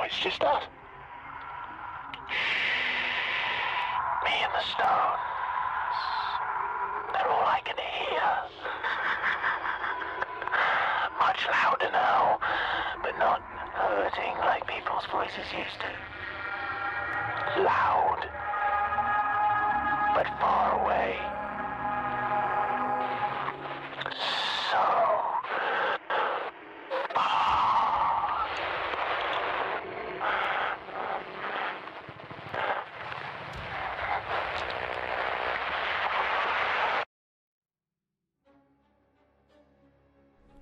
it's just us. Me and the stones. They're all I can hear. Much louder now, but not hurting like people's voices used to. Loud, but far away. So far.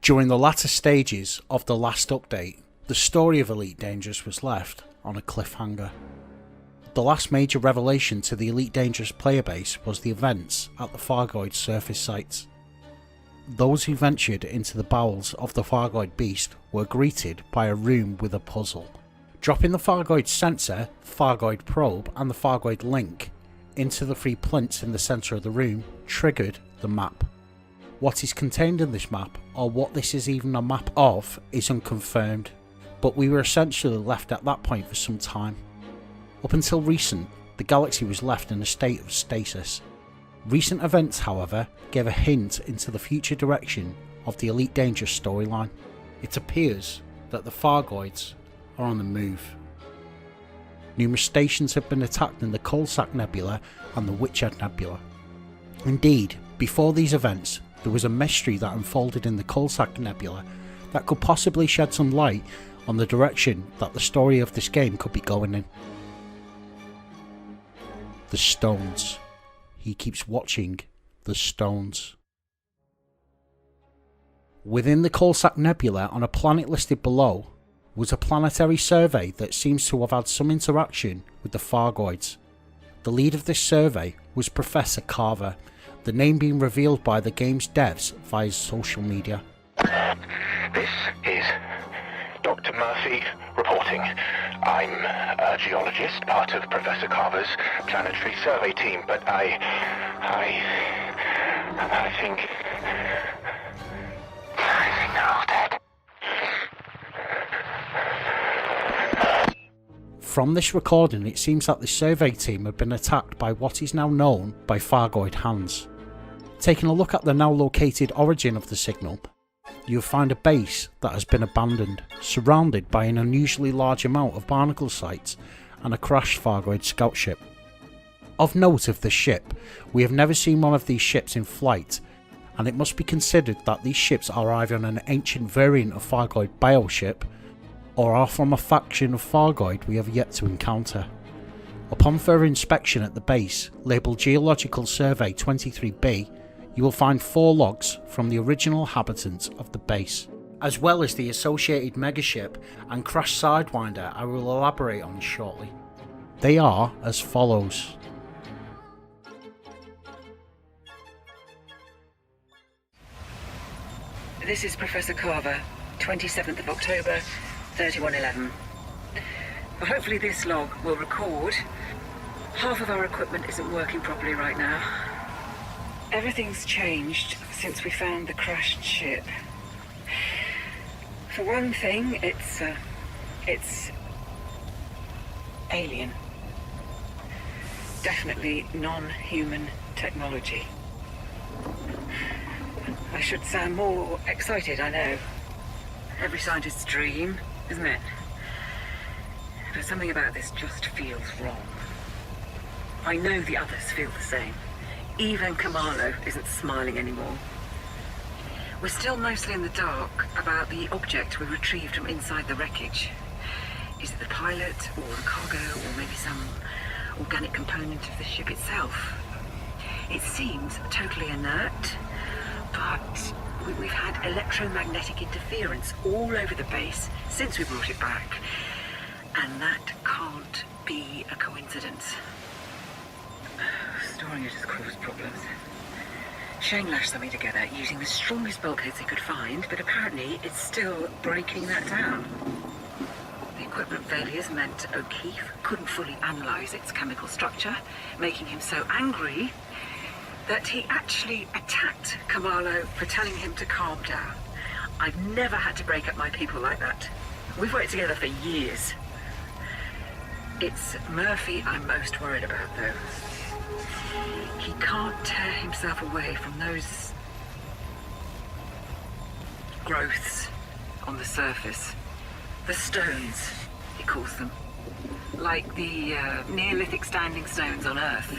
During the latter stages of the last update, the story of Elite Dangerous was left on a cliffhanger. The last major revelation to the Elite Dangerous player base was the events at the Thargoid surface sites. Those who ventured into the bowels of the Thargoid beast were greeted by a room with a puzzle. Dropping the Thargoid sensor, Thargoid probe and the Thargoid link into the 3 plinths in the centre of the room triggered the map. What is contained in this map, or what this is even a map of, is unconfirmed, but we were essentially left at that point for some time. Up until recent, the galaxy was left in a state of stasis. Recent events, however, gave a hint into the future direction of the Elite Dangerous storyline. It appears that the Thargoids are on the move. Numerous stations have been attacked in the Coalsack Nebula and the Witcher Nebula. Indeed, before these events, there was a mystery that unfolded in the Coalsack Nebula that could possibly shed some light on the direction that the story of this game could be going in. The stones. He keeps watching the stones. Within the Coalsack Nebula, on a planet listed below, was a planetary survey that seems to have had some interaction with the Thargoids. The lead of this survey was Professor Carver, the name being revealed by the game's devs via social media. This is Dr. Murphy reporting. I'm a geologist, part of Professor Carver's planetary survey team, but I think they're all dead. From this recording, it seems that the survey team had been attacked by what is now known by Thargoid hands. Taking a look at the now located origin of the signal, you'll find a base that has been abandoned, surrounded by an unusually large amount of barnacle sites and a crashed Thargoid scout ship. Of note of this ship, we have never seen one of these ships in flight, and it must be considered that these ships are either an ancient variant of Thargoid bioship, or are from a faction of Thargoid we have yet to encounter. Upon further inspection at the base, labelled Geological Survey 23B, you will find 4 logs from the original inhabitants of the base, as well as the associated megaship and crashed Sidewinder I will elaborate on shortly. They are as follows. This is Professor Carver, 27th of October, 3111. Well, hopefully this log will record. Half of our equipment isn't working properly right now. Everything's changed since we found the crashed ship. For one thing, it's alien. Definitely non-human technology. I should sound more excited, I know. Every scientist's dream, isn't it? But something about this just feels wrong. I know the others feel the same. Even Kamalo isn't smiling anymore. We're still mostly in the dark about the object we retrieved from inside the wreckage. Is it the pilot, or the cargo, or maybe some organic component of the ship itself? It seems totally inert, but we've had electromagnetic interference all over the base since we brought it back. And that can't be a coincidence. Storing it has caused problems. Shane lashed something together using the strongest bulkheads he could find, but apparently it's still breaking that down. The equipment failures meant O'Keefe couldn't fully analyse its chemical structure, making him so angry that he actually attacked Kamalo for telling him to calm down. I've never had to break up my people like that. We've worked together for years. It's Murphy I'm most worried about, though. He can't tear himself away from those growths on the surface. The stones, he calls them. Like the Neolithic standing stones on Earth.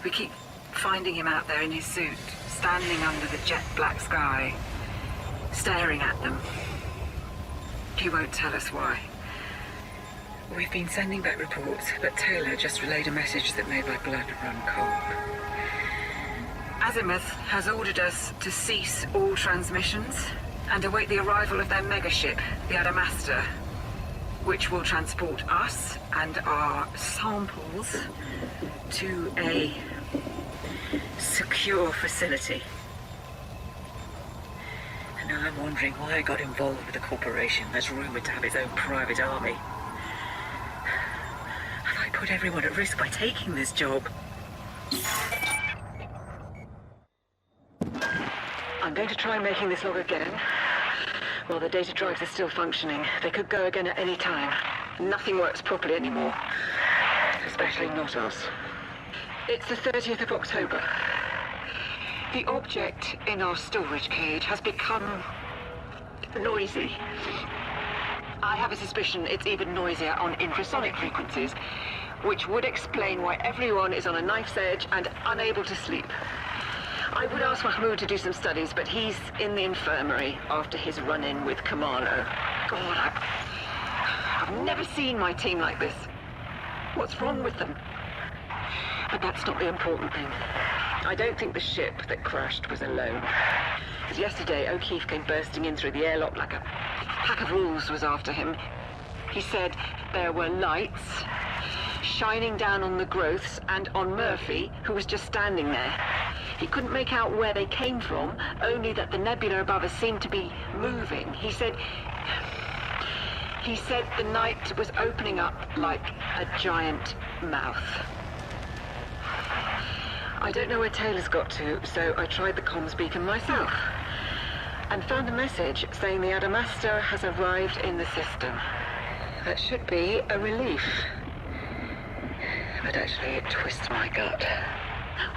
We keep finding him out there in his suit, standing under the jet black sky, staring at them. He won't tell us why. We've been sending back reports, but Taylor just relayed a message that made my blood run cold. Azimuth has ordered us to cease all transmissions and await the arrival of their megaship, the Adamaster, which will transport us and our samples to a secure facility. And now I'm wondering why I got involved with a corporation that's rumored to have its own private army. Have I put everyone at risk by taking this job? I'm going to try making this log again. While the data drives are still functioning, they could go again at any time. Nothing works properly anymore. Especially not us. It's the 30th of October. The object in our storage cage has become noisy. I have a suspicion it's even noisier on infrasonic frequencies, which would explain why everyone is on a knife's edge and unable to sleep. I would ask Mahmoud to do some studies, but he's in the infirmary after his run-in with Kamalo. God, I've never seen my team like this. What's wrong with them? But that's not the important thing. I don't think the ship that crashed was alone. Because yesterday, O'Keefe came bursting in through the airlock like a pack of wolves was after him. He said there were lights shining down on the growths and on Murphy, who was just standing there. He couldn't make out where they came from, only that the nebula above us seemed to be moving. He said the night was opening up like a giant mouth. I don't know where Taylor's got to, so I tried the comms beacon myself and found a message saying the Adamaster has arrived in the system. That should be a relief. But actually, it twists my gut.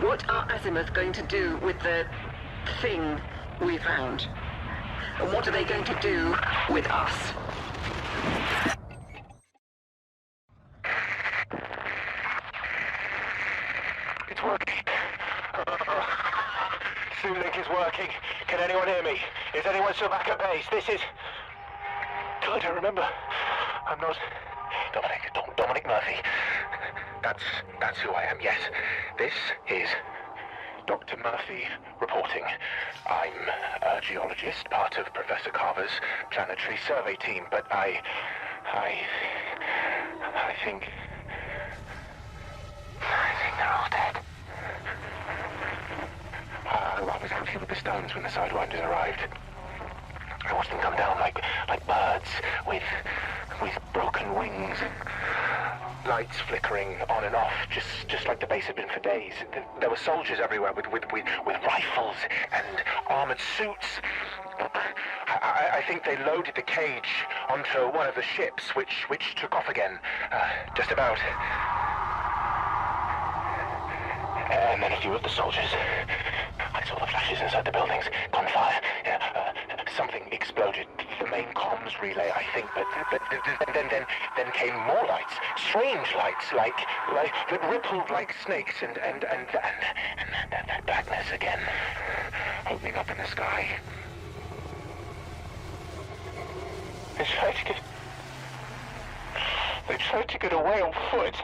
What are Azimuth going to do with the thing we found? And what are they going to do with us? It's working. Link is working. Can anyone hear me? Is anyone still back at base? This is... God, I don't remember. I'm not... Dominic Murphy. That's who I am, yes. This is Dr. Murphy reporting. I'm a geologist, part of Professor Carver's planetary survey team, but I think they're all dead. I was out here with the stones when the Sidewinders arrived. I watched them come down like birds with broken wings. Lights flickering on and off, just like the base had been for days. There were soldiers everywhere with rifles and armored suits. I think they loaded the cage onto one of the ships, which took off again, just about. And then a few of the soldiers. I saw the flashes inside the buildings, gunfire. Something exploded. The main comms relay, I think, but then came more lights, strange lights, like that rippled like snakes, and that blackness again, opening up in the sky. They tried to get away on foot,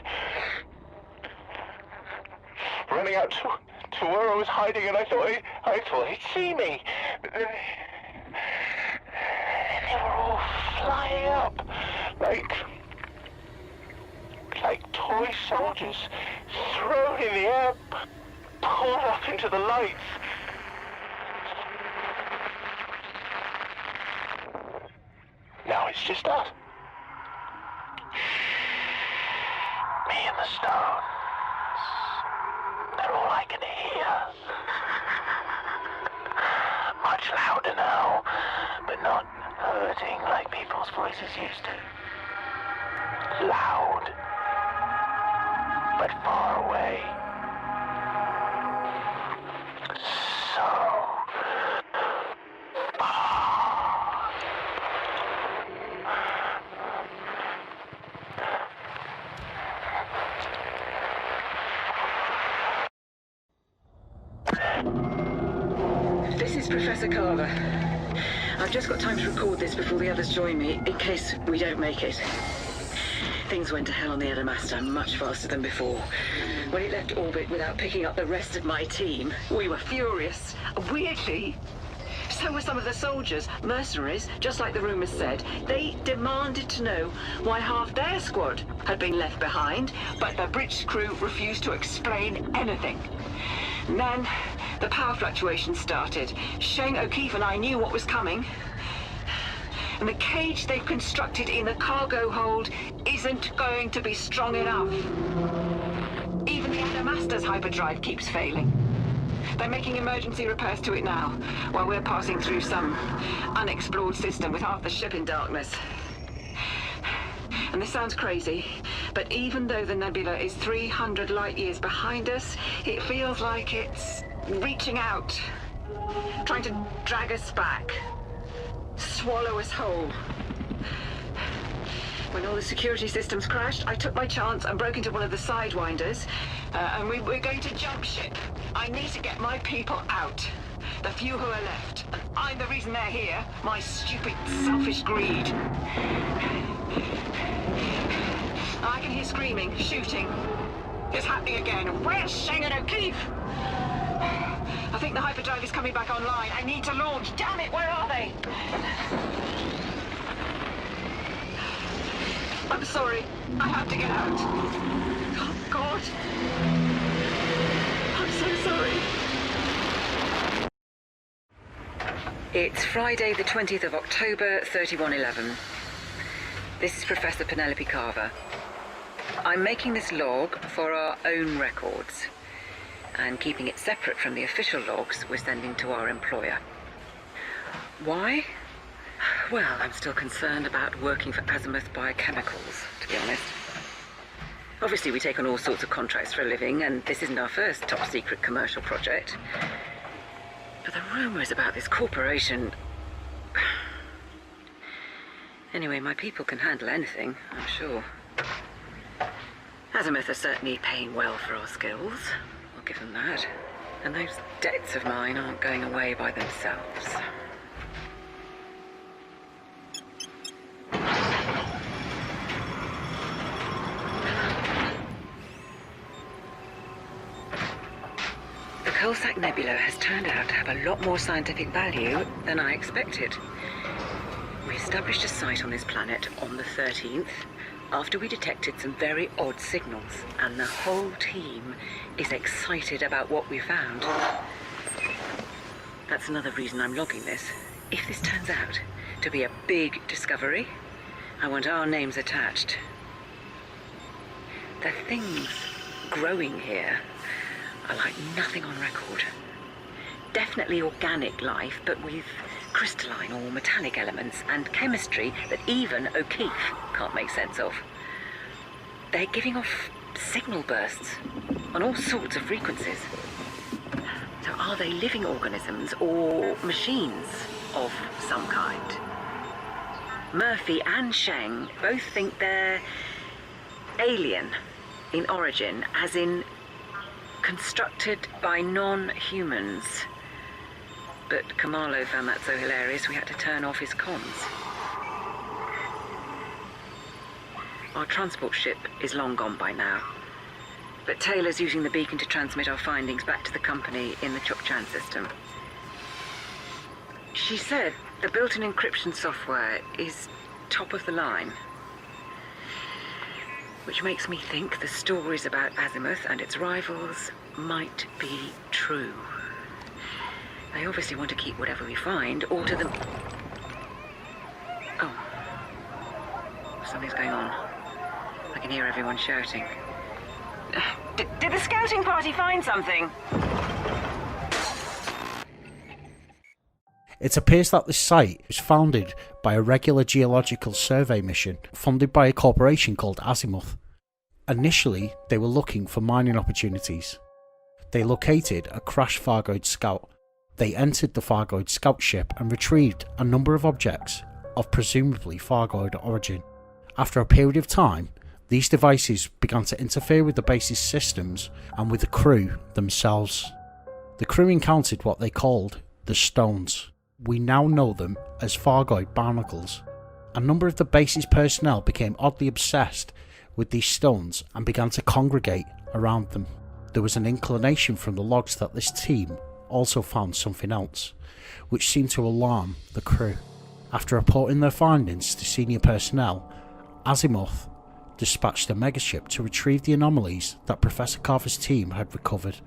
running out to where I was hiding, and I thought he'd see me. But then they were all flying up like toy soldiers, thrown in the air, pulled up into the lights. Now it's just us. Me and the stones. They're all I can hear. Much louder now, but not hurting like people's voices used to. loud, but far away. So far. This is Professor Carver. I've just got time to record this before the others join me, in case we don't make it. Things went to hell on the Adamaster much faster than before. When it left orbit without picking up the rest of my team, we were furious. Weirdly, so were some of the soldiers, mercenaries, just like the rumors said. They demanded to know why half their squad had been left behind, but the bridge crew refused to explain anything. And then the power fluctuations started. Shane O'Keefe and I knew what was coming. And the cage they've constructed in the cargo hold isn't going to be strong enough. Even the Adamaster's hyperdrive keeps failing. They're making emergency repairs to it now, while we're passing through some unexplored system with half the ship in darkness. And this sounds crazy, but even though the nebula is 300 light years behind us, it feels like it's reaching out, trying to drag us back, swallow us whole. When all the security systems crashed, I took my chance and broke into one of the Sidewinders, and we're going to jump ship. I need to get my people out, the few who are left, and I'm the reason they're here, my stupid, selfish greed. I can hear screaming, shooting. It's happening again. Where's Shane and O'Keefe? I think the hyperdrive is coming back online. I need to launch. Damn it, where are they? I'm sorry. I have to get out. Oh, God. I'm so sorry. It's Friday, the 20th of October, 3111. This is Professor Penelope Carver. I'm making this log for our own records, and keeping it separate from the official logs we're sending to our employer. Why? Well, I'm still concerned about working for Azimuth Biochemicals, to be honest. Obviously, we take on all sorts of contracts for a living, and this isn't our first top-secret commercial project. But the rumours about this corporation... Anyway, my people can handle anything, I'm sure. Azimuth are certainly paying well for our skills. I'll give them that. And those debts of mine aren't going away by themselves. The Coalsack Nebula has turned out to have a lot more scientific value than I expected. We established a site on this planet on the 13th, after we detected some very odd signals, and the whole team is excited about what we found. That's another reason I'm logging this. If this turns out to be a big discovery, I want our names attached. The things growing here are like nothing on record. Definitely organic life, but with crystalline or metallic elements and chemistry that even O'Keefe can't make sense of. They're giving off signal bursts on all sorts of frequencies. So are they living organisms or machines of some kind? Murphy and Sheng both think they're alien in origin, as in constructed by non-humans. But Kamalo found that so hilarious we had to turn off his comms. Our transport ship is long gone by now, but Taylor's using the beacon to transmit our findings back to the company in the Chukchan system. She said the built-in encryption software is top of the line, which makes me think the stories about Azimuth and its rivals might be true. They obviously want to keep whatever we find, or to them... Oh. Something's going on. I can hear everyone shouting. Did the scouting party find something? It appears that this site was founded by a regular geological survey mission funded by a corporation called Azimuth. Initially, they were looking for mining opportunities. They located a crashed Fargoid scout. They entered the Fargoid scout ship and retrieved a number of objects of presumably Fargoid origin. After a period of time, these devices began to interfere with the base's systems and with the crew themselves. The crew encountered what they called the Stones. We now know them as Fargoid barnacles. A number of the base's personnel became oddly obsessed with these stones and began to congregate around them. There was an inclination from the logs that this team also found something else, which seemed to alarm the crew. After reporting their findings to senior personnel, Azimuth dispatched a megaship to retrieve the anomalies that Professor Carver's team had recovered.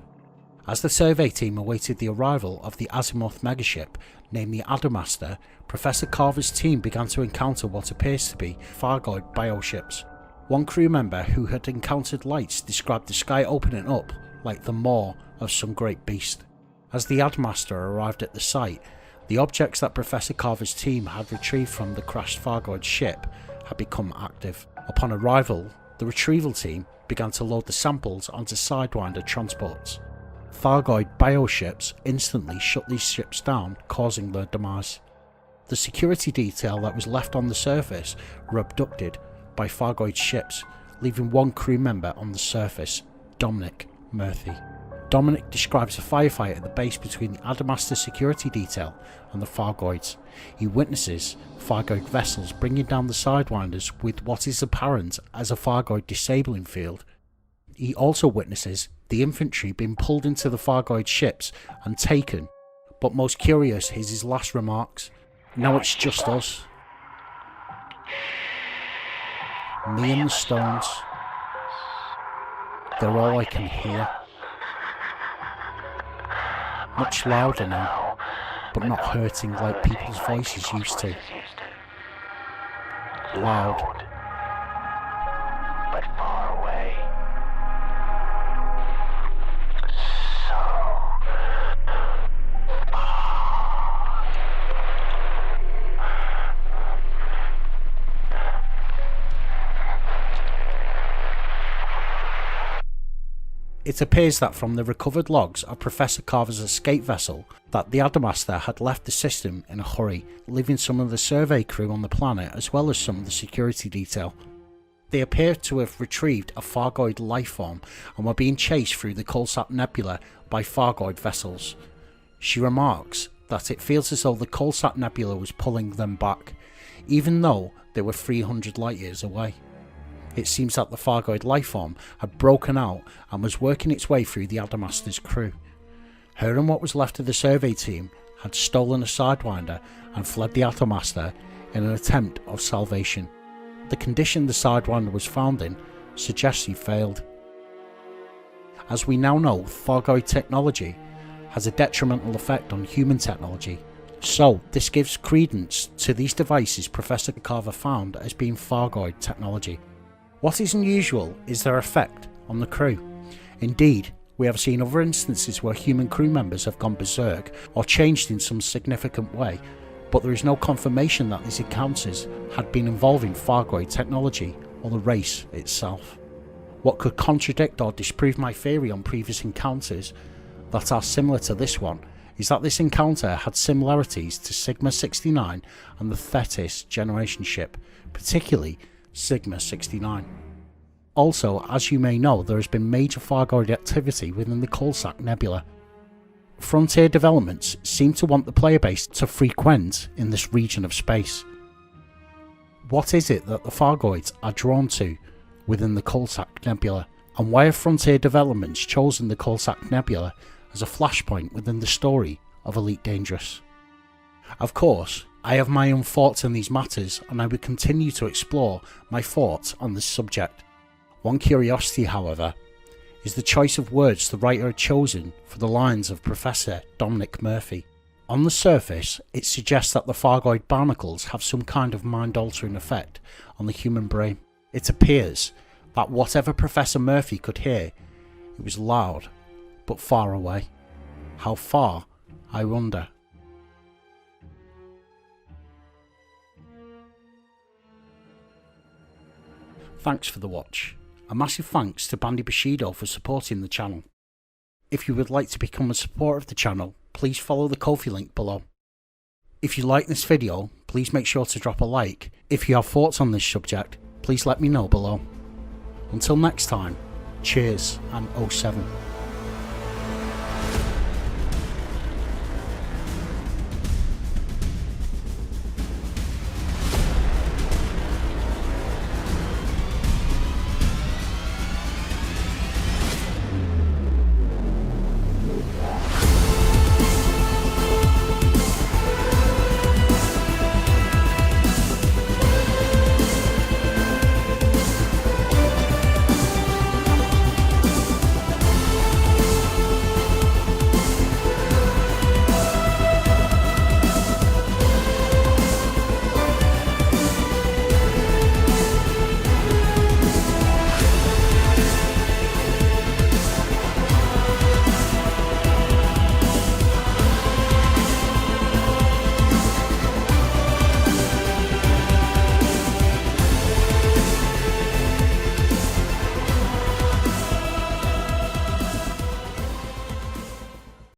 As the survey team awaited the arrival of the Azimuth megaship named the Adamaster, Professor Carver's team began to encounter what appears to be Fargoid bioships. One crew member who had encountered lights described the sky opening up like the maw of some great beast. As the Adamaster arrived at the site, the objects that Professor Carver's team had retrieved from the crashed Fargoid ship had become active. Upon arrival, the retrieval team began to load the samples onto Sidewinder transports. Fargoid bioships instantly shut these ships down, causing their demise. The security detail that was left on the surface were abducted by Fargoid ships, leaving one crew member on the surface, Dominic Murphy. Dominic describes a firefight at the base between the Adamaster security detail and the Fargoids. He witnesses Fargoid vessels bringing down the Sidewinders with what is apparent as a Fargoid disabling field. He also witnesses the infantry being pulled into the Fargoid ships and taken, but most curious is his last remarks. Now it's just us. Me and the stones. They're all I can hear. Much louder now, but not hurting like people's voices used to. Loud, but far away. It appears that from the recovered logs of Professor Carver's escape vessel that the Adamaster had left the system in a hurry, leaving some of the survey crew on the planet as well as some of the security detail. They appear to have retrieved a Fargoid lifeform and were being chased through the Coalsack nebula by Fargoid vessels. She remarks that it feels as though the Coalsack nebula was pulling them back, even though they were 300 light years away. It seems that the Fargoid lifeform had broken out and was working its way through the Adamaster's crew. Her and what was left of the survey team had stolen a Sidewinder and fled the Adamaster in an attempt of salvation. The condition the Sidewinder was found in suggests he failed. As we now know, Fargoid technology has a detrimental effect on human technology, so this gives credence to these devices Professor Carver found as being Fargoid technology. What is unusual is their effect on the crew. Indeed, we have seen other instances where human crew members have gone berserk or changed in some significant way, but there is no confirmation that these encounters had been involving Fargoid technology or the race itself. What could contradict or disprove my theory on previous encounters that are similar to this one is that this encounter had similarities to Sigma 69 and the Thetis generation ship, particularly Sigma 69. Also, as you may know, there has been major Fargoid activity within the Coalsack Nebula. Frontier developments seem to want the player base to frequent in this region of space. What is it that the Fargoids are drawn to within the Coalsack Nebula, and why have Frontier developments chosen the Coalsack Nebula as a flashpoint within the story of Elite Dangerous? Of course, I have my own thoughts on these matters, and I will continue to explore my thoughts on this subject. One curiosity, however, is the choice of words the writer had chosen for the lines of Professor Dominic Murphy. On the surface, it suggests that the Fargoid barnacles have some kind of mind-altering effect on the human brain. It appears that whatever Professor Murphy could hear, it was loud, but far away. How far, I wonder. Thanks for the watch. A massive thanks to Bandy Bushido for supporting the channel. If you would like to become a supporter of the channel, please follow the Ko-fi link below. If you like this video, please make sure to drop a like. If you have thoughts on this subject, please let me know below. Until next time, cheers and 07.